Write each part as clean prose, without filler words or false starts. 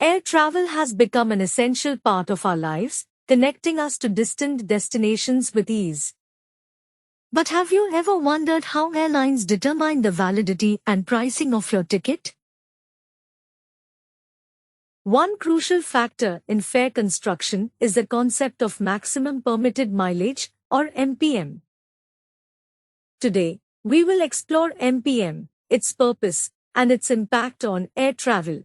Air travel has become an essential part of our lives, connecting us to distant destinations with ease. But have you ever wondered how airlines determine the validity and pricing of your ticket? One crucial factor in fare construction is the concept of maximum permitted mileage, or MPM. Today, we will explore MPM, its purpose, and its impact on air travel.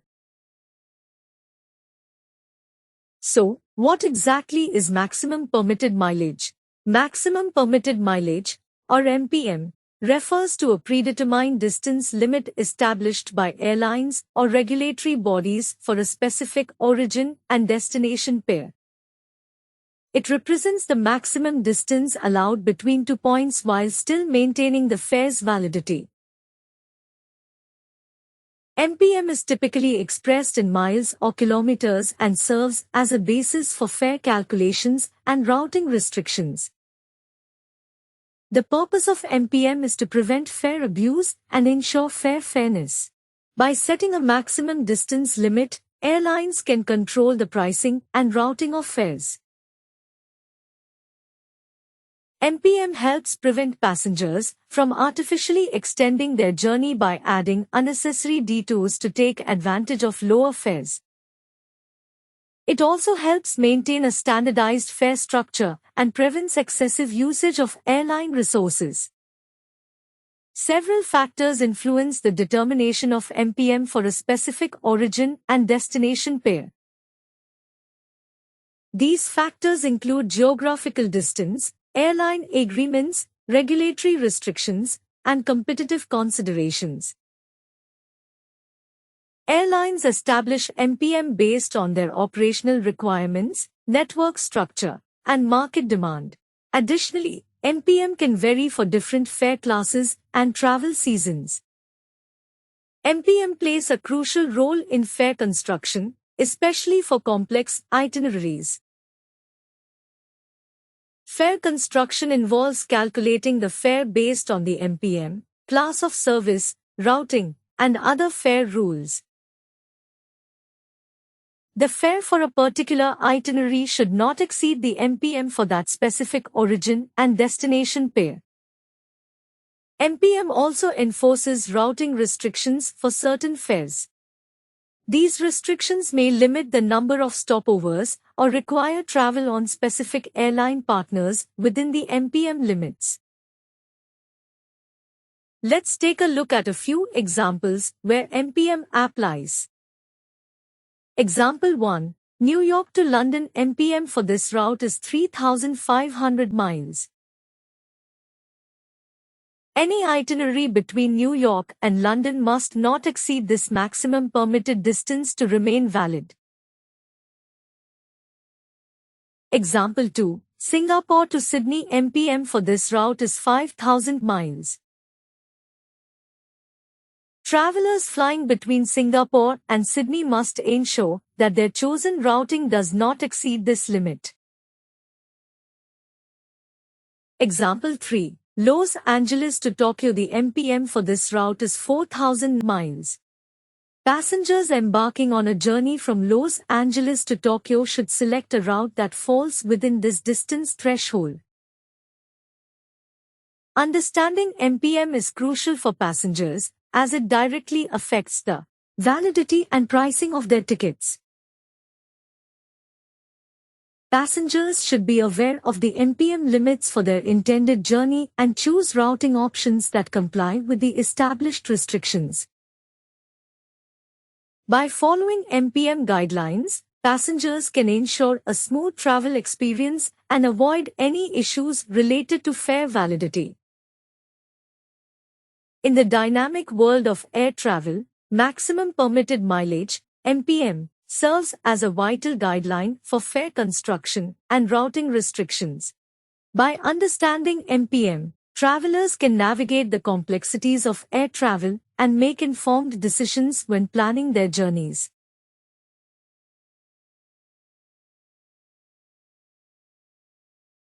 So, what exactly is maximum permitted mileage? Maximum permitted mileage, or MPM, refers to a predetermined distance limit established by airlines or regulatory bodies for a specific origin and destination pair. It represents the maximum distance allowed between 2 points while still maintaining the fare's validity. MPM is typically expressed in miles or kilometers and serves as a basis for fare calculations and routing restrictions. The purpose of MPM is to prevent fare abuse and ensure fare fairness. By setting a maximum distance limit, airlines can control the pricing and routing of fares. MPM helps prevent passengers from artificially extending their journey by adding unnecessary detours to take advantage of lower fares. It also helps maintain a standardized fare structure and prevents excessive usage of airline resources. Several factors influence the determination of MPM for a specific origin and destination pair. These factors include geographical distance, airline agreements, regulatory restrictions, and competitive considerations. Airlines establish MPM based on their operational requirements, network structure, and market demand. Additionally, MPM can vary for different fare classes and travel seasons. MPM plays a crucial role in fare construction, especially for complex itineraries. Fare construction involves calculating the fare based on the MPM, class of service, routing, and other fare rules. The fare for a particular itinerary should not exceed the MPM for that specific origin and destination pair. MPM also enforces routing restrictions for certain fares. These restrictions may limit the number of stopovers or require travel on specific airline partners within the MPM limits. Let's take a look at a few examples where MPM applies. Example 1. New York to London. MPM for this route is 3,500 miles. Any itinerary between New York and London must not exceed this maximum permitted distance to remain valid. Example 2. Singapore to Sydney. MPM for this route is 5,000 miles. Travelers flying between Singapore and Sydney must ensure that their chosen routing does not exceed this limit. Example 3. Los Angeles to Tokyo. The MPM for this route is 4,000 miles. Passengers embarking on a journey from Los Angeles to Tokyo should select a route that falls within this distance threshold. Understanding MPM is crucial for passengers, as it directly affects the validity and pricing of their tickets. Passengers should be aware of the MPM limits for their intended journey and choose routing options that comply with the established restrictions. By following MPM guidelines, passengers can ensure a smooth travel experience and avoid any issues related to fare validity. In the dynamic world of air travel, maximum permitted mileage, MPM, serves as a vital guideline for fare construction and routing restrictions. By understanding MPM, travelers can navigate the complexities of air travel and make informed decisions when planning their journeys.